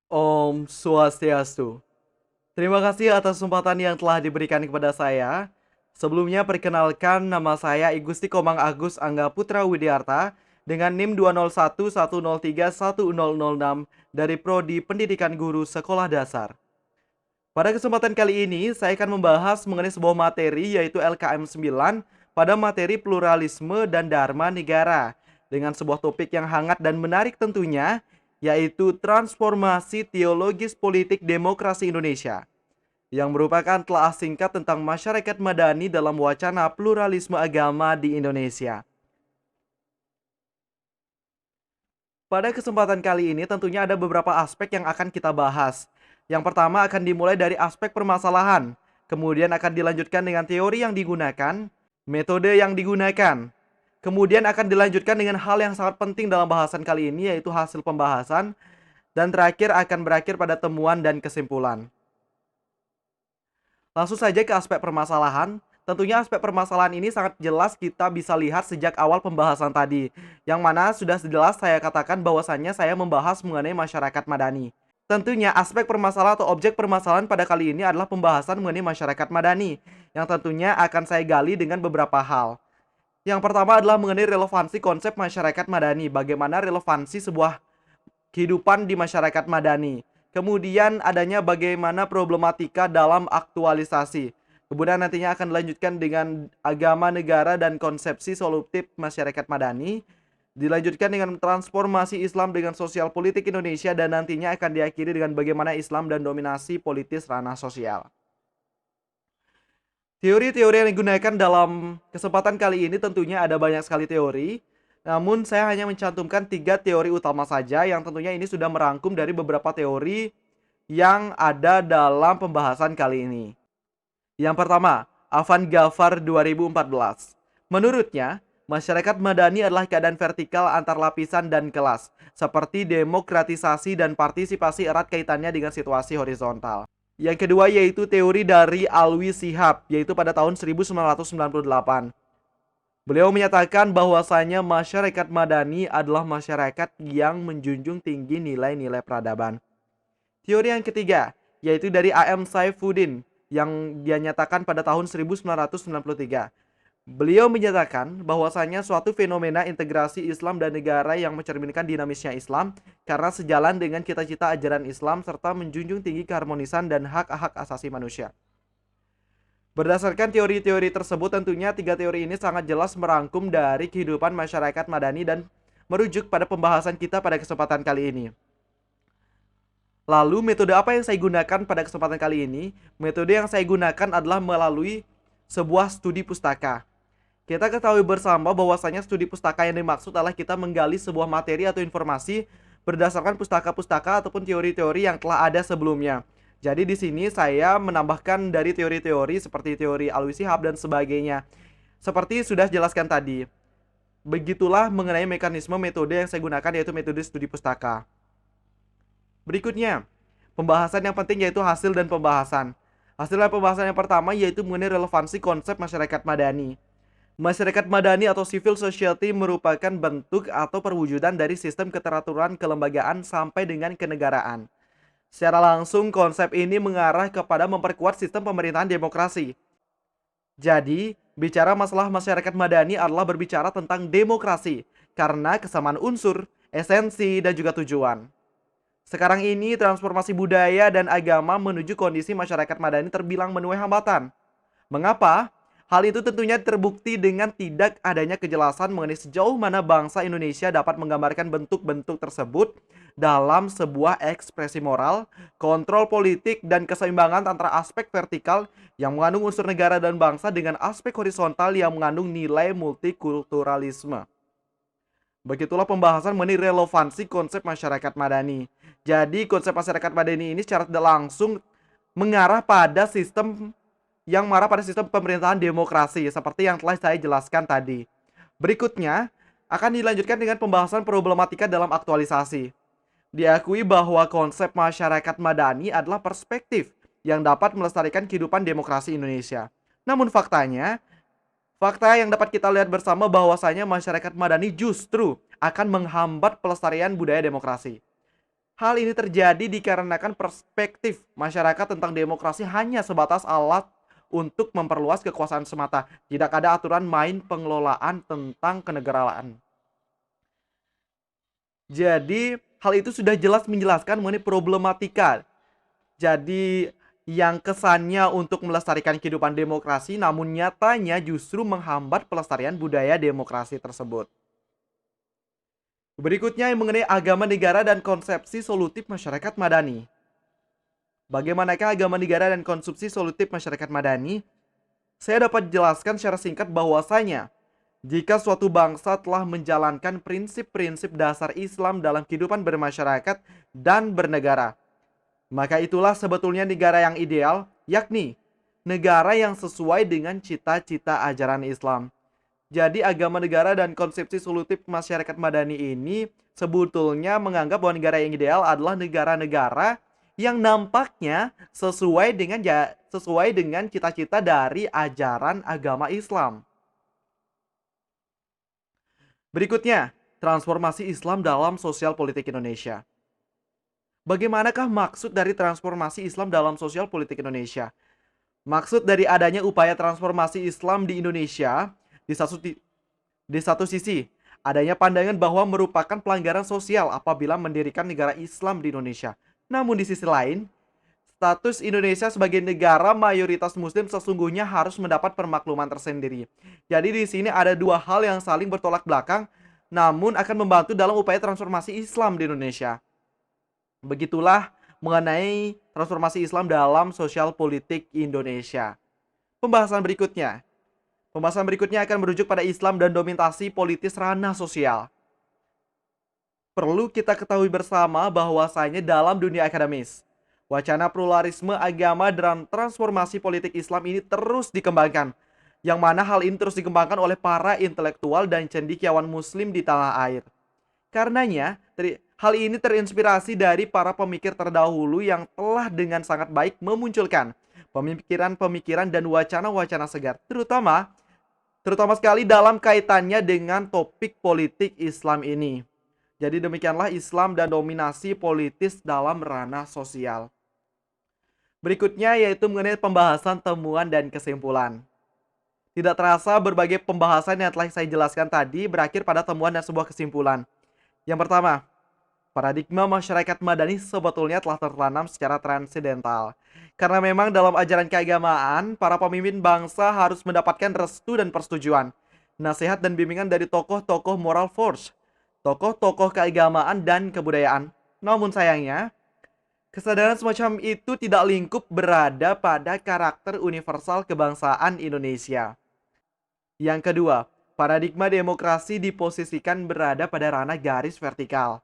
Om Swastiastu. Terima kasih atas kesempatan yang telah diberikan kepada saya. Sebelumnya perkenalkan nama saya I Gusti Komang Agus Angga Putra Widiarta dengan NIM 2011031031006 dari Prodi Pendidikan Guru Sekolah Dasar. Pada kesempatan kali ini saya akan membahas mengenai sebuah materi yaitu LKM 9 pada materi pluralisme dan dharma negara dengan sebuah topik yang hangat dan menarik tentunya yaitu transformasi teologis politik demokrasi Indonesia yang merupakan telah singkat tentang masyarakat madani dalam wacana pluralisme agama di Indonesia. Pada kesempatan kali ini tentunya ada beberapa aspek yang akan kita bahas. Yang pertama akan dimulai dari aspek permasalahan, kemudian akan dilanjutkan dengan teori yang digunakan, metode yang digunakan, kemudian akan dilanjutkan dengan hal yang sangat penting dalam bahasan kali ini yaitu hasil pembahasan, dan terakhir akan berakhir pada temuan dan kesimpulan. Langsung saja ke aspek permasalahan. Tentunya aspek permasalahan ini sangat jelas kita bisa lihat sejak awal pembahasan tadi. Yang mana sudah jelas saya katakan bahwasannya saya membahas mengenai masyarakat madani. Tentunya aspek permasalahan atau objek permasalahan pada kali ini adalah pembahasan mengenai masyarakat madani. Yang tentunya akan saya gali dengan beberapa hal. Yang pertama adalah mengenai relevansi konsep masyarakat madani. Bagaimana relevansi sebuah kehidupan di masyarakat madani. Kemudian adanya bagaimana problematika dalam aktualisasi. Kemudian nantinya akan dilanjutkan dengan agama negara dan konsepsi solutif masyarakat madani. Dilanjutkan dengan transformasi Islam dengan sosial politik Indonesia dan nantinya akan diakhiri dengan bagaimana Islam dan dominasi politis ranah sosial. Teori-teori yang digunakan dalam kesempatan kali ini tentunya ada banyak sekali teori. Namun saya hanya mencantumkan 3 teori utama saja yang tentunya ini sudah merangkum dari beberapa teori yang ada dalam pembahasan kali ini. Yang pertama, Avan Gafar 2014. Menurutnya, masyarakat madani adalah keadaan vertikal antar lapisan dan kelas, seperti demokratisasi dan partisipasi erat kaitannya dengan situasi horizontal. Yang kedua yaitu teori dari Alwi Shihab, yaitu pada tahun 1998. Beliau menyatakan bahwasanya masyarakat madani adalah masyarakat yang menjunjung tinggi nilai-nilai peradaban. Teori yang ketiga yaitu dari A.M. Saifuddin yang dia nyatakan pada tahun 1993. Beliau menyatakan bahwasanya suatu fenomena integrasi Islam dan negara yang mencerminkan dinamisnya Islam karena sejalan dengan cita-cita ajaran Islam serta menjunjung tinggi keharmonisan dan hak-hak asasi manusia. Berdasarkan teori-teori tersebut tentunya 3 teori ini sangat jelas merangkum dari kehidupan masyarakat madani dan merujuk pada pembahasan kita pada kesempatan kali ini. Lalu metode apa yang saya gunakan pada kesempatan kali ini? Metode yang saya gunakan adalah melalui sebuah studi pustaka. Kita ketahui bersama bahwasanya studi pustaka yang dimaksud adalah kita menggali sebuah materi atau informasi berdasarkan pustaka-pustaka ataupun teori-teori yang telah ada sebelumnya. Jadi di sini saya menambahkan dari teori-teori seperti teori Alwi Shihab dan sebagainya. Seperti sudah jelaskan tadi. Begitulah mengenai mekanisme metode yang saya gunakan yaitu metode studi pustaka. Berikutnya, pembahasan yang penting yaitu hasil dan pembahasan. Hasil dan pembahasan yang pertama yaitu mengenai relevansi konsep masyarakat madani. Masyarakat madani atau civil society merupakan bentuk atau perwujudan dari sistem keteraturan kelembagaan sampai dengan kenegaraan. Secara langsung konsep ini mengarah kepada memperkuat sistem pemerintahan demokrasi. Jadi, bicara masalah masyarakat madani adalah berbicara tentang demokrasi karena kesamaan unsur, esensi, dan juga tujuan. Sekarang ini transformasi budaya dan agama menuju kondisi masyarakat madani terbilang menuai hambatan. Mengapa? Hal itu tentunya terbukti dengan tidak adanya kejelasan mengenai sejauh mana bangsa Indonesia dapat menggambarkan bentuk-bentuk tersebut dalam sebuah ekspresi moral, kontrol politik, dan keseimbangan antara aspek vertikal yang mengandung unsur negara dan bangsa dengan aspek horizontal yang mengandung nilai multikulturalisme. Begitulah pembahasan mengenai relevansi konsep masyarakat madani. Jadi konsep masyarakat madani ini secara tidak langsung mengarah pada sistem pemerintahan demokrasi seperti yang telah saya jelaskan tadi. Berikutnya akan dilanjutkan dengan pembahasan problematika dalam aktualisasi. Diakui bahwa konsep masyarakat madani adalah perspektif yang dapat melestarikan kehidupan demokrasi Indonesia. Namun fakta yang dapat kita lihat bersama bahwasanya masyarakat madani justru akan menghambat pelestarian budaya demokrasi. Hal ini terjadi dikarenakan perspektif masyarakat tentang demokrasi hanya sebatas alat untuk memperluas kekuasaan semata. Tidak ada aturan main pengelolaan tentang kenegaraan. Jadi, hal itu sudah jelas menjelaskan mengenai problematika. Jadi, yang kesannya untuk melestarikan kehidupan demokrasi, namun nyatanya justru menghambat pelestarian budaya demokrasi tersebut. Berikutnya yang mengenai agama negara dan konsepsi solutif masyarakat madani. Bagaimanakah agama negara dan konsumsi solutif masyarakat madani? Saya dapat jelaskan secara singkat bahwasanya jika suatu bangsa telah menjalankan prinsip-prinsip dasar Islam dalam kehidupan bermasyarakat dan bernegara, maka itulah sebetulnya negara yang ideal, yakni negara yang sesuai dengan cita-cita ajaran Islam. Jadi agama negara dan konsepsi solutif masyarakat madani ini sebetulnya menganggap bahwa negara yang ideal adalah negara-negara yang nampaknya sesuai dengan cita-cita dari ajaran agama Islam. Berikutnya, transformasi Islam dalam sosial politik Indonesia. Bagaimanakah maksud dari transformasi Islam dalam sosial politik Indonesia? Maksud dari adanya upaya transformasi Islam di Indonesia di satu sisi, adanya pandangan bahwa merupakan pelanggaran sosial apabila mendirikan negara Islam di Indonesia. Namun di sisi lain, status Indonesia sebagai negara mayoritas muslim sesungguhnya harus mendapat permakluman tersendiri. Jadi di sini ada dua hal yang saling bertolak belakang namun akan membantu dalam upaya transformasi Islam di Indonesia. Begitulah mengenai transformasi Islam dalam sosial politik Indonesia. Pembahasan berikutnya. Pembahasan berikutnya akan merujuk pada Islam dan dominasi politis ranah sosial. Perlu kita ketahui bersama bahwasanya dalam dunia akademis, wacana pluralisme agama dan transformasi politik Islam ini terus dikembangkan. Yang mana hal ini terus dikembangkan oleh para intelektual dan cendekiawan muslim di tanah air. Karenanya, hal ini terinspirasi dari para pemikir terdahulu yang telah dengan sangat baik memunculkan pemikiran-pemikiran dan wacana-wacana segar, terutama sekali dalam kaitannya dengan topik politik Islam ini. Jadi demikianlah Islam dan dominasi politis dalam ranah sosial. Berikutnya yaitu mengenai pembahasan temuan dan kesimpulan. Tidak terasa berbagai pembahasan yang telah saya jelaskan tadi berakhir pada temuan dan sebuah kesimpulan. Yang pertama, paradigma masyarakat madani sebetulnya telah tertanam secara transidental. Karena memang dalam ajaran keagamaan, para pemimpin bangsa harus mendapatkan restu dan persetujuan, nasihat dan bimbingan dari tokoh-tokoh moral force, tokoh-tokoh keagamaan dan kebudayaan. Namun sayangnya, kesadaran semacam itu tidak lingkup berada pada karakter universal kebangsaan Indonesia. Yang kedua, paradigma demokrasi diposisikan berada pada ranah garis vertikal.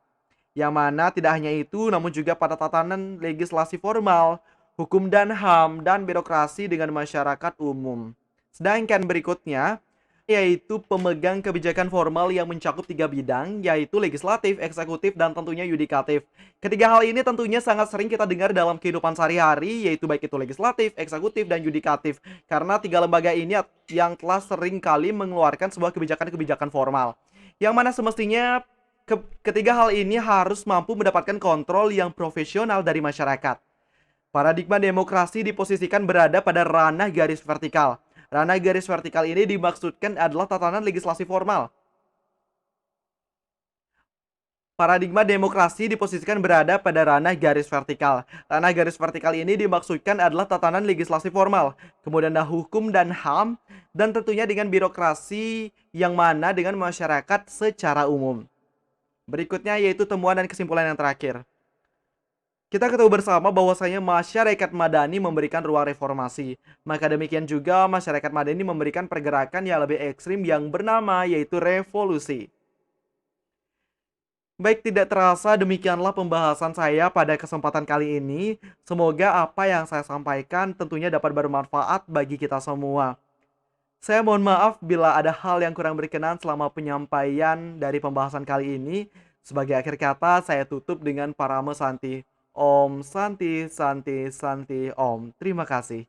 Yang mana tidak hanya itu, namun juga pada tatanan legislasi formal, hukum dan HAM, dan birokrasi dengan masyarakat umum. Sedangkan berikutnya, yaitu pemegang kebijakan formal yang mencakup tiga bidang, yaitu legislatif, eksekutif, dan tentunya yudikatif. Ketiga hal ini tentunya sangat sering kita dengar dalam kehidupan sehari-hari, yaitu baik itu legislatif, eksekutif, dan yudikatif. Karena tiga lembaga ini yang telah sering kali mengeluarkan sebuah kebijakan-kebijakan formal. Yang mana semestinya ketiga hal ini harus mampu mendapatkan kontrol yang profesional dari masyarakat. Paradigma demokrasi diposisikan berada pada ranah garis vertikal. Ranah garis vertikal ini dimaksudkan adalah tatanan legislasi formal. Paradigma demokrasi diposisikan berada pada ranah garis vertikal. Ranah garis vertikal ini dimaksudkan adalah tatanan legislasi formal, kemudian ada hukum dan HAM, dan tentunya dengan birokrasi yang mana dengan masyarakat secara umum. Berikutnya yaitu temuan dan kesimpulan yang terakhir. Kita ketahui bersama bahwasanya masyarakat madani memberikan ruang reformasi. Maka demikian juga masyarakat madani memberikan pergerakan yang lebih ekstrim yang bernama yaitu revolusi. Baik, tidak terasa demikianlah pembahasan saya pada kesempatan kali ini. Semoga apa yang saya sampaikan tentunya dapat bermanfaat bagi kita semua. Saya mohon maaf bila ada hal yang kurang berkenan selama penyampaian dari pembahasan kali ini. Sebagai akhir kata, saya tutup dengan parame Santi. Om Santi Santi Santi Om. Terima kasih.